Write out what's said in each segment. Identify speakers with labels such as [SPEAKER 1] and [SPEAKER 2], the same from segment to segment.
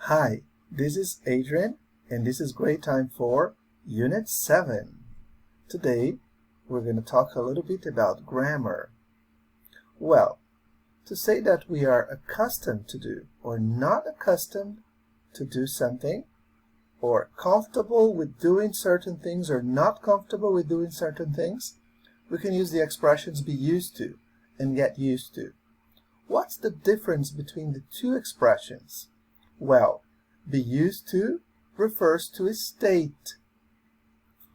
[SPEAKER 1] Hi, this is Adrian, and this is grade time for Unit 7. Today, we're going to talk a little bit about grammar. Well, to say that we are accustomed to do or not accustomed to do something, or comfortable with doing certain things or not comfortable with doing certain things, we can use the expressions be used to and get used to. What's the difference between the two expressions? Well, be used to refers to a state,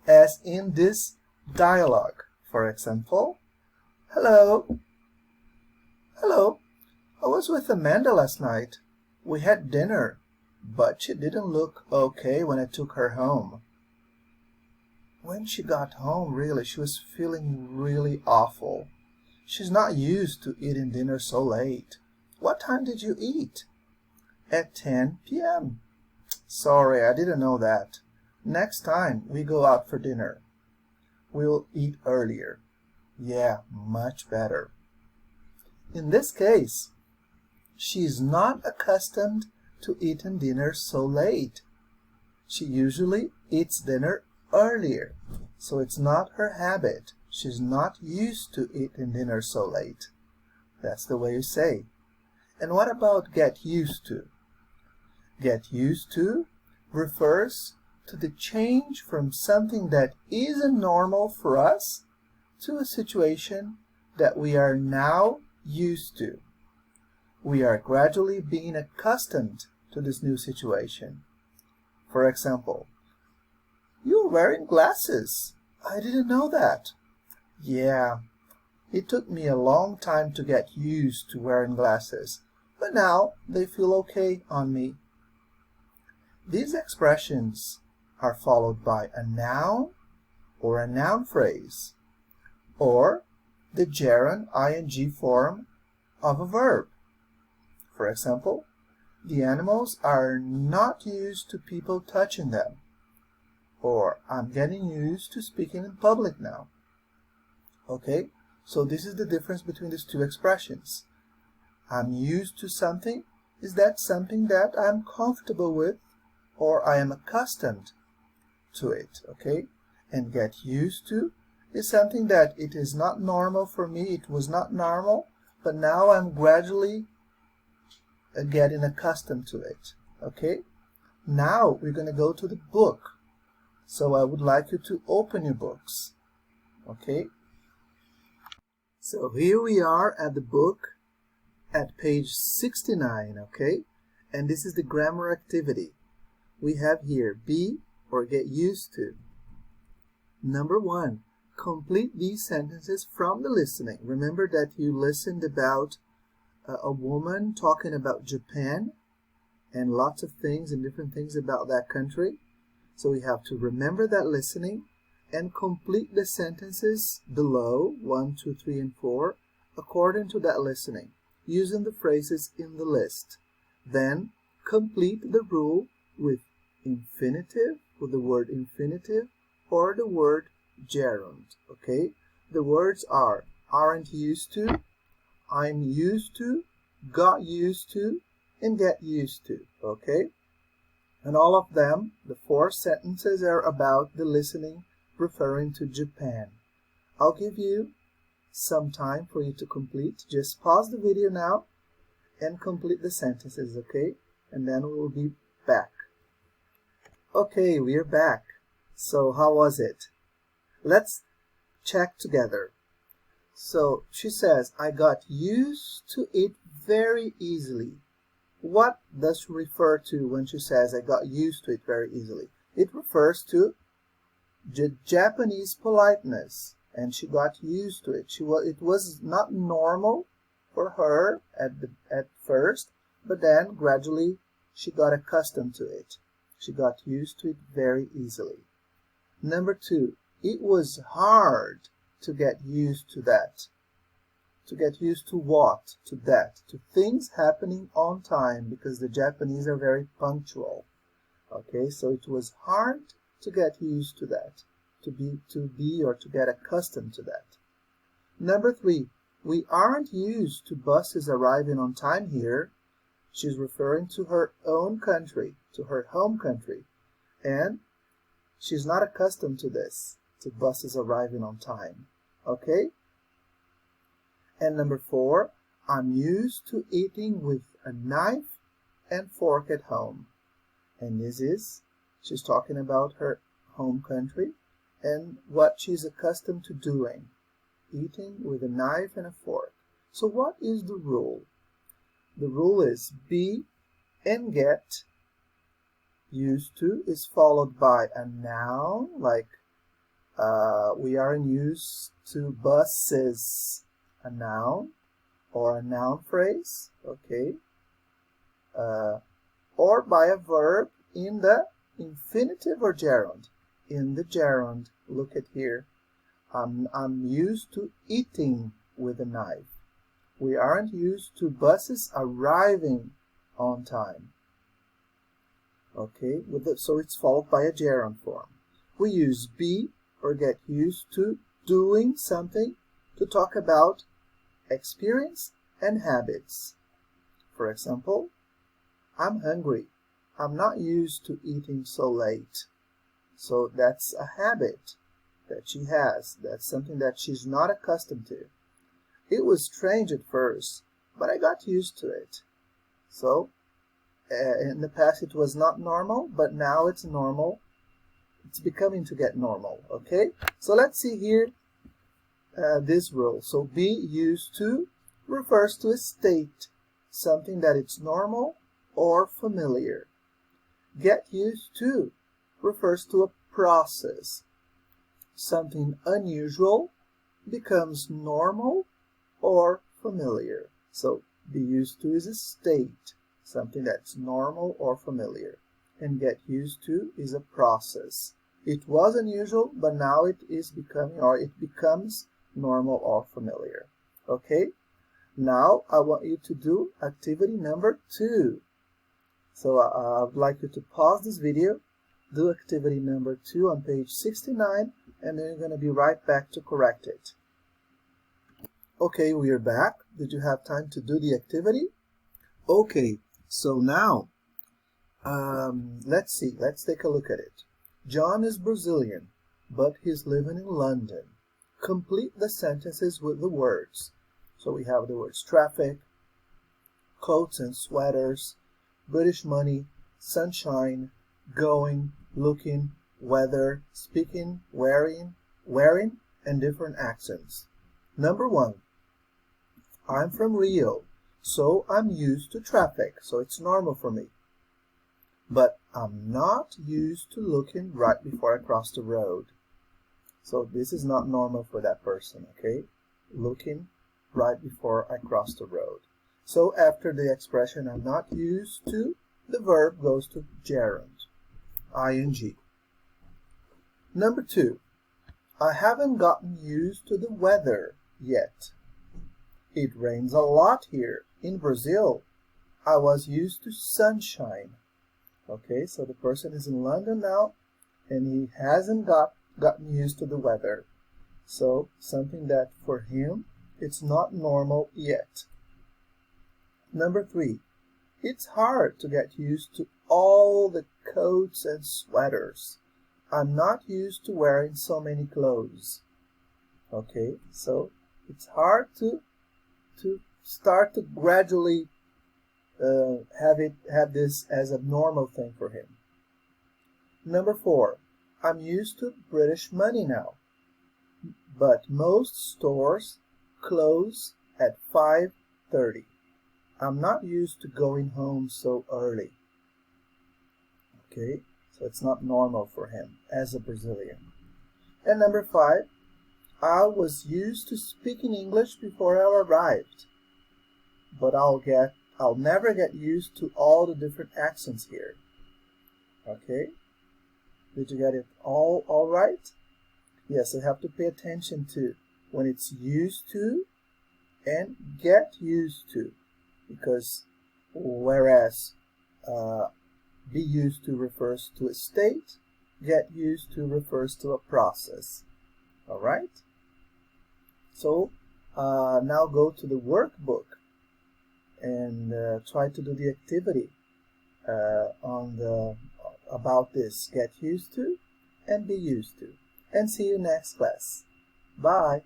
[SPEAKER 1] as in this dialogue. For example, hello, I was with Amanda last night. We had dinner, but she didn't look okay when I took her home. When she got home, really, she was feeling really awful. She's not used to eating dinner so late. What time did you eat? At 10 p.m. Sorry, I didn't know that. Next time we go out for dinner, we'll eat earlier. Yeah, much better. In this case, she's not accustomed to eating dinner so late. She usually eats dinner earlier, so it's not her habit. She's not used to eating dinner so late. That's the way you say. And what about get used to? Get used to refers to the change from something that isn't normal for us to a situation that we are now used to. We are gradually being accustomed to this new situation. For example, you're wearing glasses. I didn't know that. Yeah, it took me a long time to get used to wearing glasses, but now they feel okay on me. These expressions are followed by a noun or a noun phrase, or the gerund ing form of a verb. For example, the animals are not used to people touching them, or I'm getting used to speaking in public now. Okay, so this is the difference between these two expressions. I'm used to something is that something that I'm comfortable with, or I am accustomed to it, okay? And get used to is something that it is not normal for me, it was not normal, but now I'm gradually getting accustomed to it, okay? Now we're going to go to the book. So I would like you to open your books, okay? So here we are at the book at page 69, okay? And this is the grammar activity. We have here be or get used to. Number 1, complete these sentences from the listening. Remember that you listened about a woman talking about Japan and lots of things and different things about that country. So we have to remember that listening and complete the sentences below, 1, 2, 3, and 4, according to that listening, using the phrases in the list. Then complete the rule with infinitive, with the word infinitive, or the word gerund, okay? The words are aren't used to, I'm used to, got used to, and get used to, okay? And all of them, the 4 sentences, are about the listening referring to Japan. I'll give you some time for you to complete. Just pause the video now and complete the sentences, okay? And then we will be back. Okay, we're back. So how was it? Let's check together. So she says, I got used to it very easily. What does she refer to when she says I got used to it very easily? It refers to Japanese politeness, and she got used to it. It was not normal for her at first, but then gradually she got accustomed to it. She got used to it very easily. Number 2, it was hard to get used to that. To get used to what? To that. To things happening on time, because the Japanese are very punctual. Okay, so it was hard to get used to that. To be or to get accustomed to that. Number 3, we aren't used to buses arriving on time here. She's referring to her own country, to her home country. And she's not accustomed to this, to buses arriving on time. Okay? And number 4, I'm used to eating with a knife and fork at home. And she's talking about her home country and what she's accustomed to doing. Eating with a knife and a fork. So what is the rule? The rule is be and get used to is followed by a noun, like we are in use to buses, a noun or a noun phrase, okay, or by a verb in the infinitive or gerund. In the gerund, look at here, I'm used to eating with a knife. We aren't used to buses arriving on time. Okay, so it's followed by a gerund form. We use be or get used to doing something to talk about experience and habits. For example, I'm hungry. I'm not used to eating so late. So that's a habit that she has. That's something that she's not accustomed to. It was strange at first, but I got used to it. So, in the past it was not normal, but now it's normal. It's becoming to get normal, okay? So let's see here this rule. So be used to refers to a state, something that it's normal or familiar. Get used to refers to a process. Something unusual becomes normal or familiar. So be used to is a state, something that's normal or familiar. And get used to is a process. It was unusual, but now it is becoming, or it becomes normal or familiar. Okay? Now I want you to do activity number 2. So I would like you to pause this video, do activity number 2 on page 69, and then you're going to be right back to correct it. Okay, we are back. Did you have time to do the activity? Okay, so now, let's see. Let's take a look at it. John is Brazilian, but he's living in London. Complete the sentences with the words. So we have the words traffic, coats and sweaters, British money, sunshine, going, looking, weather, speaking, wearing, and different accents. Number 1. I'm from Rio, so I'm used to traffic, so it's normal for me. But I'm not used to looking right before I cross the road. So this is not normal for that person, okay? Looking right before I cross the road. So after the expression I'm not used to, the verb goes to gerund, ing. Number 2. I haven't gotten used to the weather yet. It rains a lot here in Brazil. I was used to sunshine. Okay, so the person is in London now, and he hasn't gotten used to the weather. So something that for him, it's not normal yet. Number 3. It's hard to get used to all the coats and sweaters. I'm not used to wearing so many clothes. Okay, so it's hard to start to gradually have this as a normal thing for him. Number 4. I'm used to British money now, but most stores close at 5:30. I'm not used to going home so early. Okay, so it's not normal for him as a Brazilian. And number 5. I was used to speaking English before I arrived, but I'll never get used to all the different accents here. Okay? Did you get it all right? Yes, you have to pay attention to when it's used to and get used to, because whereas be used to refers to a state, get used to refers to a process. All right? So now go to the workbook and try to do the activity about this. Get used to and be used to. And see you next class. Bye.